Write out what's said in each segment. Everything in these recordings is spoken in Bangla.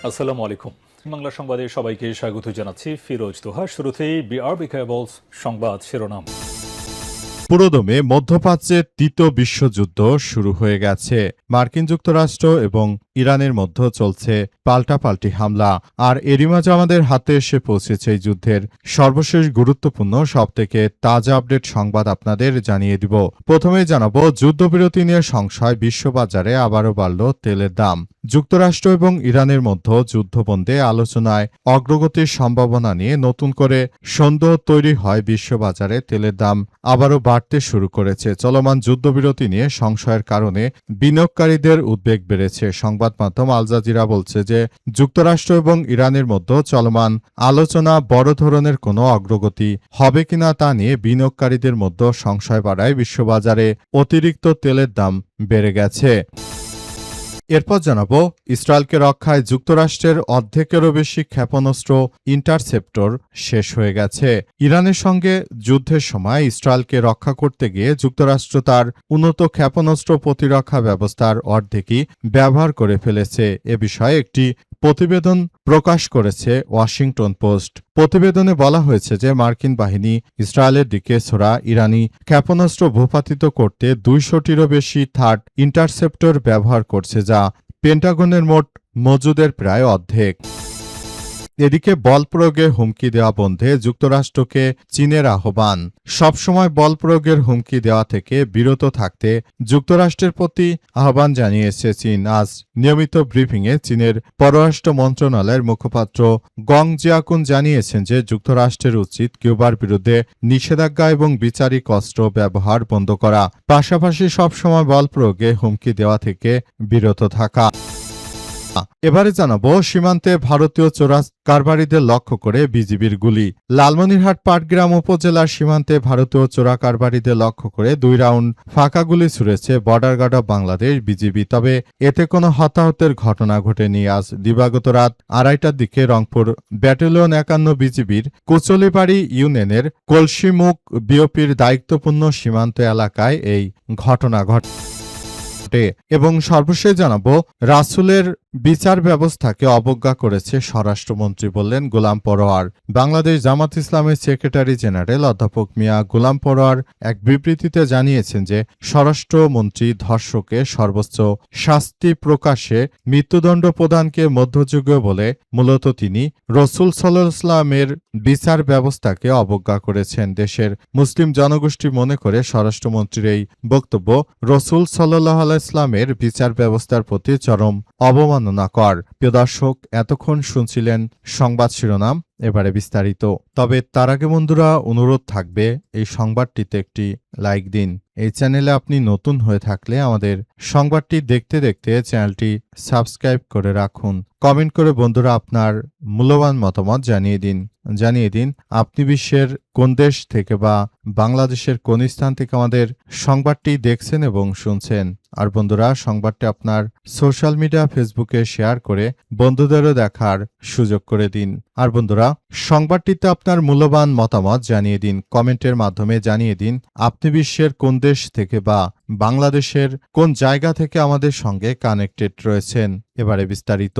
আসসালামু আলাইকুম। বাংলা সংবাদে সবাইকে স্বাগত জানাচ্ছি ফিরোজ তোহা। শুরুতেই বিআরবি কেবলস সংবাদ শিরোনাম। পুরোদমে মধ্যপ্রাচ্যের তৃতীয় বিশ্বযুদ্ধ শুরু হয়ে গেছে। মার্কিন যুক্তরাষ্ট্র এবং ইরানের মধ্যে চলছে পাল্টাপাল্টি হামলা, আর এরই মাঝে আমাদের হাতে এসে পৌঁছেছে এই যুদ্ধের সর্বশেষ গুরুত্বপূর্ণ সবথেকে তাজা আপডেট সংবাদ আপনাদের জানিয়ে দিব। প্রথমেই জানাবো, যুদ্ধবিরতি নিয়ে সংশয়, বিশ্ববাজারে আবারও বাড়ল তেলের দাম। যুক্তরাষ্ট্র এবং ইরানের মধ্যে যুদ্ধবন্ধে আলোচনায় অগ্রগতির সম্ভাবনা নিয়ে নতুন করে সন্দেহ তৈরি হয় বিশ্ববাজারে তেলের দাম আবারও বাড়তে শুরু করেছে। চলমান যুদ্ধবিরতি নিয়ে সংশয়ের কারণে বিনিয়োগকারীদের উদ্বেগ বেড়েছে। সংবাদ মাধ্যম আল জাজিরা বলছে যে যুক্তরাষ্ট্র এবং ইরানের মধ্যে চলমান আলোচনা বড় ধরনের কোনো অগ্রগতি হবে কিনা তা নিয়ে বিনিয়োগকারীদের মধ্যে সংশয় বাড়ায় বিশ্ববাজারে অতিরিক্ত তেলের দাম বেড়ে গেছে। এরপর জানাবো, ইসরায়েলকে রক্ষায় যুক্তরাষ্ট্রের অর্ধেকেরও বেশি ক্ষেপণাস্ত্র ইন্টারসেপ্টর শেষ হয়ে গেছে। ইরানের সঙ্গে যুদ্ধের সময় ইসরায়েলকে রক্ষা করতে গিয়ে যুক্তরাষ্ট্র তার উন্নত ক্ষেপণাস্ত্র প্রতিরক্ষা ব্যবস্থার অর্ধেকই ব্যবহার করে ফেলেছে। এ বিষয়ে একটি প্রতিবেদন প্রকাশ করেছে ওয়াশিংটন পোস্ট। প্রতিবেদনে বলা হয়েছে যে মার্কিন বাহিনী ইসরায়েলের দিকে ছোড়া ইরানি ক্ষেপণাস্ত্র ভূপাতিত করতে 200টিরও বেশি থার্ড ইন্টারসেপ্টর ব্যবহার করছে, যা পেন্টাগনের মোট মজুদের প্রায় অর্ধেক। এদিকে বল প্রয়োগে হুমকি দেওয়া বন্ধে যুক্তরাষ্ট্রকে চীনের আহ্বান। সবসময় বল প্রয়োগের হুমকি দেওয়া থেকে বিরত থাকতে যুক্তরাষ্ট্রের প্রতি আহ্বান জানিয়েছে চীন। আজ নিয়মিত ব্রিফিংয়ে চীনের পররাষ্ট্র মন্ত্রণালয়ের মুখপাত্র গং জিয়াকুন জানিয়েছেন যে যুক্তরাষ্ট্রের উচিত কিউবার বিরুদ্ধে নিষেধাজ্ঞা এবং বিচারিক অস্ত্র ব্যবহার বন্ধ করা, পাশাপাশি সবসময় বল প্রয়োগে হুমকি দেওয়া থেকে বিরত থাকা। এবারে জানাবো, সীমান্তে ভারতীয় চোরা কারবারিদের লক্ষ্য করে বিজিবির গুলি। লালমনিরহাট পাটগ্রাম উপজেলার সীমান্তে ভারতীয় চোরা কারবারিদের লক্ষ্য করে 2 রাউন্ড ফাঁকা গুলি ছুড়েছে border guard of Bangladesh BGB. তবে এতে কোনো হতাহতের ঘটনা ঘটেনি। আজ দিবাগত রাত 2:30টার দিকে রংপুর ব্যাটালিয়ন 51 বিজিবির কুচলিবাড়ি ইউনিয়নের কলসিমুখ বিওপির দায়িত্বপূর্ণ সীমান্ত এলাকায় এই ঘটনা ঘটে। এবং সর্বশেষ জানাবো, রাসূলের বিচার ব্যবস্থাকে অবজ্ঞা করেছে স্বরাষ্ট্রমন্ত্রী, বললেন গোলাম পরোয়ার। বাংলাদেশ জামাত ইসলামের সেক্রেটারি জেনারেল অধ্যাপক মিয়া গোলাম পরোয়ার এক বিবৃতিতে জানিয়েছেন যে স্বরাষ্ট্রমন্ত্রী ধর্ষকে সর্বোচ্চ শাস্তি প্রকাশে মৃত্যুদণ্ড প্রদানকে মধ্যযুগীয় বলে মূলত তিনি রাসূল সাল্লাল্লাহু আলাইহি ওয়াসাল্লামের বিচার ব্যবস্থাকে অবজ্ঞা করেছেন। দেশের মুসলিম জনগোষ্ঠী মনে করে স্বরাষ্ট্রমন্ত্রীর এই বক্তব্য রাসূল সাল্লাল্লাহু আলাইহি ওয়াসাল্লামের বিচার ব্যবস্থার প্রতি চরম অবমাননাকর। প্রিয় দর্শক, এতক্ষণ শুনছিলেন সংবাদ শিরোনাম, এবারে বিস্তারিত। তবে তার আগে বন্ধুরা, অনুরোধ থাকবে এই সংবাদটিতে একটি লাইক দিন। এই চ্যানেলে আপনি নতুন হয়ে থাকলে আমাদের সংবাদটি দেখতে দেখতে চ্যানেলটি সাবস্ক্রাইব করে রাখুন। কমেন্ট করে বন্ধুরা আপনার মূল্যবান মতামত জানিয়ে দিন আপনি বিশ্বের কোন দেশ থেকে বা বাংলাদেশের কোন স্থান থেকে আমাদের সংবাদটি দেখছেন এবং শুনছেন। আর বন্ধুরা, সংবাদটি আপনার সোশ্যাল মিডিয়া ফেসবুকে শেয়ার করে বন্ধুদেরও দেখার সুযোগ করে দিন। আর বন্ধুরা, সংবাদটিতে আপনার মূল্যবান মতামত জানিয়ে দিন, কমেন্টের মাধ্যমে জানিয়ে দিন আপনি বিশ্বের কোন দেশ থেকে বা বাংলাদেশের কোন জায়গা থেকে আমাদের সঙ্গে কানেক্টেড রয়েছেন। এবারে বিস্তারিত।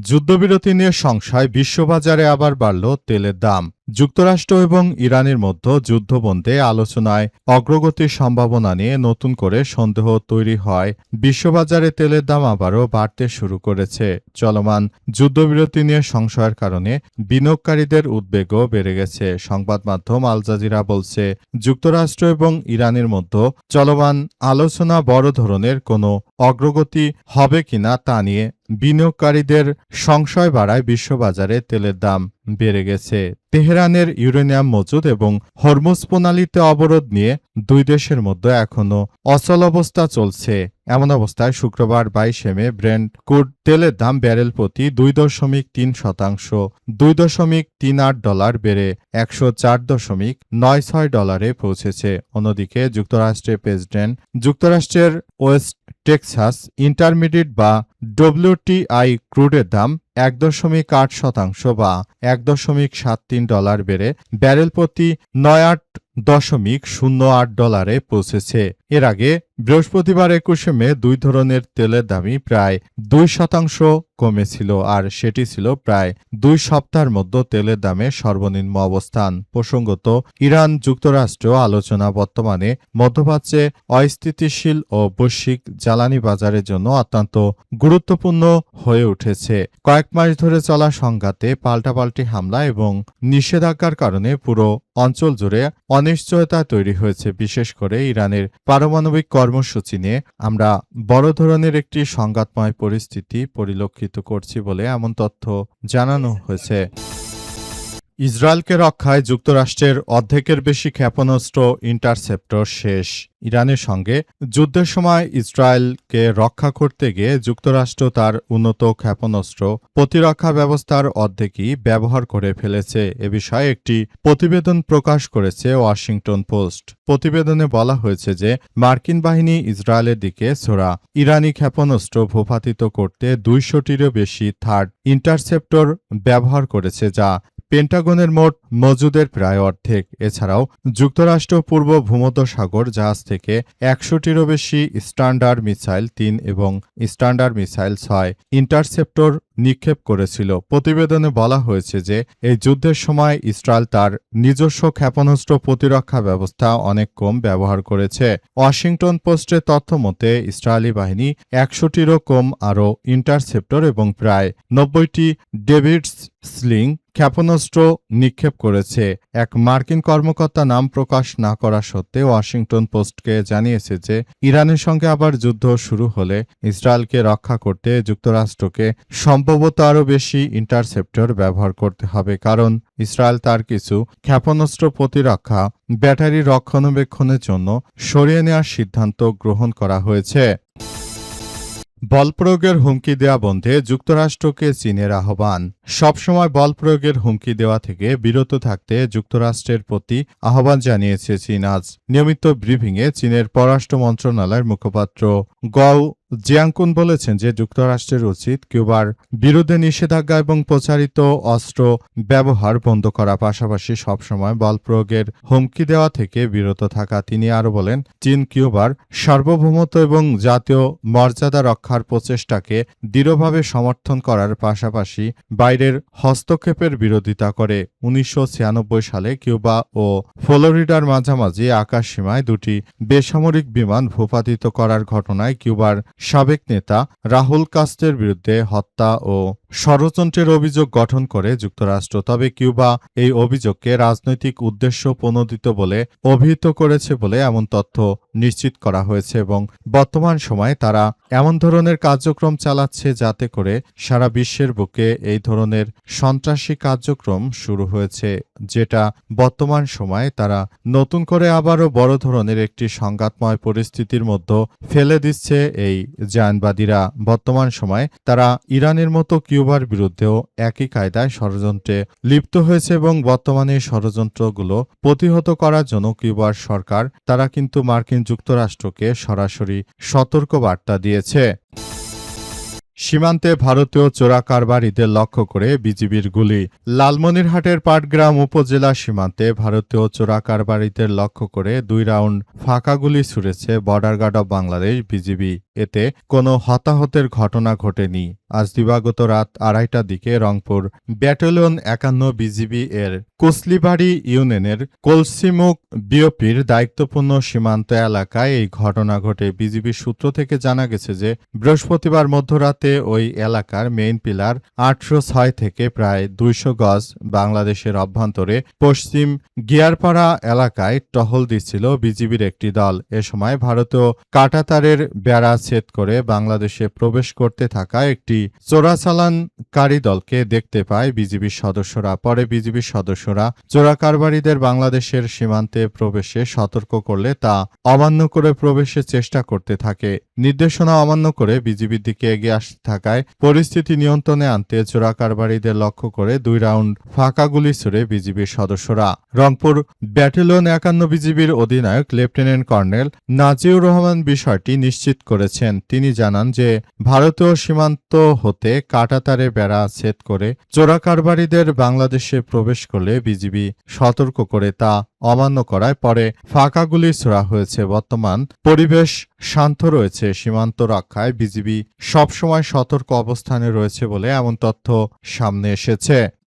যুদ্ধবিরতি নিয়ে সংশয়, বিশ্ববাজারে আবার বাড়ল তেলের দাম। যুক্তরাষ্ট্র এবং ইরানের মধ্যে যুদ্ধবন্ধে আলোচনায় অগ্রগতির সম্ভাবনা নিয়ে নতুন করে সন্দেহ তৈরি হয় বিশ্ববাজারে তেলের দাম আবারও বাড়তে শুরু করেছে। চলমান যুদ্ধবিরতি নিয়ে সংশয়ের কারণে বিনিয়োগকারীদের উদ্বেগও বেড়ে গেছে। সংবাদ মাধ্যম আল জাজিরা বলছে, যুক্তরাষ্ট্র এবং ইরানের মধ্যে চলমান আলোচনা বড় ধরনের কোনো অগ্রগতি হবে কিনা তা নিয়ে বিনিয়োগকারীদের সংশয় বাড়ায় বিশ্ববাজারে তেলের দাম বেড়ে গেছে। তেহরানের ইউরেনিয়াম মজুদ এবং হরমুজ প্রণালীতে অবরোধ নিয়ে দুই দেশের মধ্যে এখনও অচল অবস্থা চলছে। এমন অবস্থায় শুক্রবার 22 মে ব্রেন্ট ক্রুড তেলের দাম ব্যারেল প্রতি 2.3%, $2.38 বেড়ে $104.96 পৌঁছেছে। অন্যদিকে যুক্তরাষ্ট্রের প্রেসিডেন্ট যুক্তরাষ্ট্রের ওয়েস্ট টেক্সাস ইন্টারমিডিয়েট বা WTI ক্রুডের দাম 1.8% বা $1.73 বেড়ে ব্যারেল প্রতি $98.08 পৌঁছেছে। এর আগে বৃহস্পতিবার ২১শে মে দুই ধরনের তেলের দামই প্রায় ২% কমেছিল, আর সেটি ছিল প্রায় ২ সপ্তাহের মধ্যে তেলের দামে সর্বনিম্ন অবস্থান। প্রসঙ্গত, ইরান যুক্তরাষ্ট্র আলোচনা বর্তমানে মধ্যপ্রাচ্যে অস্থিতিশীল ও বৈশ্বিক জ্বালানি বাজারের জন্য অত্যন্ত গুরুত্বপূর্ণ হয়ে উঠেছে। কয়েক মাস ধরে চলা সংঘাতে পাল্টাপাল্টি হামলা এবং নিষেধাজ্ঞার কারণে পুরো অঞ্চল জুড়ে অনিশ্চয়তা তৈরি হয়েছে। বিশেষ করে ইরানের পারমাণবিক কর্মসূচি নিয়ে আমরা বড় ধরনের একটি সংঘাতময় পরিস্থিতি পরিলক্ষিত করছি বলে এমন তথ্য জানানো হয়েছে। ইসরায়েলকে রক্ষায় যুক্তরাষ্ট্রের অর্ধেকের বেশি ক্ষেপণাস্ত্র ইন্টারসেপ্টর শেষ। ইরানের সঙ্গে যুদ্ধের সময় ইসরায়েলকে রক্ষা করতে গিয়ে যুক্তরাষ্ট্র তার উন্নত ক্ষেপণাস্ত্র প্রতিরক্ষা ব্যবস্থার অর্ধেকই ব্যবহার করে ফেলেছে। এ বিষয়ে একটি প্রতিবেদন প্রকাশ করেছে ওয়াশিংটন পোস্ট। প্রতিবেদনে বলা হয়েছে যে মার্কিন বাহিনী ইসরায়েলের দিকে ছোড়া ইরানি ক্ষেপণাস্ত্র ভূপাতিত করতে ২০০টিরও বেশি থার্ড ইন্টারসেপ্টর ব্যবহার করেছে, যা পেন্টাগনের মোট মজুদের প্রায় অর্ধেক। এছাড়াও যুক্তরাষ্ট্র পূর্ব ভূমধ্যসাগর জাহাজ থেকে ১০০টিরও বেশি স্ট্যান্ডার্ড মিসাইল ৩ এবং স্ট্যান্ডার্ড মিসাইল ৬ ইন্টারসেপ্টর নিক্ষেপ করেছিল। প্রতিবেদনে বলা হয়েছে যে এই যুদ্ধের সময় ইসরায়েল তার নিজস্ব ক্ষেপণাস্ত্র প্রতিরক্ষা ব্যবস্থা অনেক কম ব্যবহার করেছে। ওয়াশিংটন পোস্টের তথ্য মতে ইসরায়েলি বাহিনী ১০০টিরও কম আরও ইন্টারসেপ্টর এবং প্রায় ৯০টি ডেভিডস স্লিং ক্ষেপণাস্ত্র নিক্ষেপ করেছে। এক মার্কিন কর্মকর্তা নাম প্রকাশ না করা সত্ত্বেও ওয়াশিংটন পোস্টকে জানিয়েছে যে ইরানের সঙ্গে আবার যুদ্ধ শুরু হলে ইসরায়েলকে রক্ষা করতে যুক্তরাষ্ট্রকে সম্ভবত আরও বেশি ইন্টারসেপ্টর ব্যবহার করতে হবে, কারণ ইসরায়েল তার কিছু ক্ষেপণাস্ত্র প্রতিরক্ষা ব্যাটারি রক্ষণাবেক্ষণের জন্য সরিয়ে নেওয়ার সিদ্ধান্ত গ্রহণ করা হয়েছে। বল প্রয়োগের হুমকি দেওয়া বন্ধে যুক্তরাষ্ট্রকে চীনের আহ্বান। সবসময় বল প্রয়োগের হুমকি দেওয়া থেকে বিরত থাকতে যুক্তরাষ্ট্রের প্রতি আহ্বান জানিয়েছে চীন। আজ নিয়মিত ব্রিফিংয়ে চীনের পররাষ্ট্র মন্ত্রণালয়ের মুখপাত্র গও জিয়াংকুন বলেছেন যে যুক্তরাষ্ট্রের উচিত কিউবার বিরুদ্ধে নিষেধাজ্ঞা এবং প্রচারিত অস্ত্র ব্যবহার বন্ধ করা, পাশাপাশি সবসময় বল প্রয়োগের হুমকি দেওয়া থেকে বিরত থাকা। তিনি আরও বলেন, চীন কিউবার সার্বভৌমত্ব এবং জাতীয় মর্যাদা রক্ষার প্রচেষ্টাকে দৃঢ়ভাবে সমর্থন করার পাশাপাশি বাইরের হস্তক্ষেপের বিরোধিতা করে। ১৯৯৬ সালে কিউবা ও ফ্লোরিডার মাঝামাঝি আকাশসীমায় দুটি বেসামরিক বিমান ভূপাতিত করার ঘটনায় কিউবার সাবেক নেতা রাহুল কাস্ত্রোর বিরুদ্ধে হত্যা ও ষড়যন্ত্রের অভিযোগ গঠন করে যুক্তরাষ্ট্র। তবে কিউবা এই অভিযোগকে রাজনৈতিক উদ্দেশ্য প্রণোদিত বলে অভিহিত করেছে বলে এমন তথ্য নিশ্চিত করা হয়েছে এবং বর্তমান সময়ে তারা এমন ধরনের কার্যক্রম চালাচ্ছে যাতে করে সারা বিশ্বের বুকে এই ধরনের সন্ত্রাসী কার্যক্রম শুরু হয়েছে, যেটা বর্তমান সময়ে তারা নতুন করে আবারও বড় ধরনের একটি সংঘাতময় পরিস্থিতির মধ্যে ফেলে দিচ্ছে এই জায়নবাদীরা। বর্তমান সময়ে তারা ইরানের মতো কিউবার বিরুদ্ধেও একই কায়দায় ষড়যন্ত্রে লিপ্ত হয়েছে এবং বর্তমানে ষড়যন্ত্রগুলো প্রতিহত করার জন্য কিউবার সরকার তারা কিন্তু মার্কিন যুক্তরাষ্ট্রকে সরাসরি সতর্ক বার্তা দিয়েছে। সীমান্তে ভারতীয় চোরাকারবারিদের লক্ষ্য করে বিজিবির গুলি। লালমনিরহাটের পাটগ্রাম উপজেলা সীমান্তে ভারতীয় চোরাকারবারিদের লক্ষ্য করে ২ রাউন্ড ফাঁকা গুলি ছুড়েছে border guard of Bangladesh BGB. এতে কোনো হতাহতের ঘটনা ঘটেনি। আজ দিবাগত রাত ২:৩০টার দিকে রংপুর ব্যাটালিয়ন ৫১ বিজিবি এর কুসলিবাড়ি ইউনিয়নের কলসিমুখ বিওপির দায়িত্বপূর্ণ সীমান্ত এলাকায় এই ঘটনা ঘটে। বিজিবি সূত্র থেকে জানা গেছে যে বৃহস্পতিবার মধ্যরাতে ওই এলাকার মেইন পিলার ৮০৬ থেকে প্রায় ২০০ গজ বাংলাদেশের অভ্যন্তরে পশ্চিম গিয়ারপাড়া এলাকায় টহল দিচ্ছিল বিজিবির একটি দল। এ সময় ভারতীয় কাঁটাতারের বেড়া ছেদ করে বাংলাদেশে প্রবেশ করতে থাকা একটি চোরাচালানকারী দলকে দেখতে পায় বিজিবির সদস্যরা। পরে বিজিবির সদস্যরা চোরাকারবারিদের বাংলাদেশের সীমান্তে প্রবেশে সতর্ক করলে তা অমান্য করে প্রবেশের চেষ্টা করতে থাকে। নির্দেশনা অমান্য করে বিজিবির দিকে এগিয়ে আসতে থাকায় পরিস্থিতি নিয়ন্ত্রণে আনতে চোরাকারবারিদের লক্ষ্য করে ২ রাউন্ড ফাঁকা গুলি ছুড়ে বিজিবির সদস্যরা। রংপুর ব্যাটালিয়ন ৫১ বিজিবির অধিনায়ক লেফটেন্যান্ট কর্নেল নাজিউর রহমান বিষয়টি নিশ্চিত করেছেন। করেছেন। তিনি জানান যে ভারতীয় সীমান্ত হতে কাঁটাতারে বেড়া ছেদ করে চোরাকারবারিদের বাংলাদেশে প্রবেশ করলে বিজিবি সতর্ক করে তা অমান্য করায় পরে ফাঁকা গুলি ছোড়া হয়েছে। বর্তমান পরিবেশ শান্ত রয়েছে। সীমান্ত রক্ষায় বিজিবি সবসময় সতর্ক অবস্থানে রয়েছে বলে এমন তথ্য সামনে এসেছে।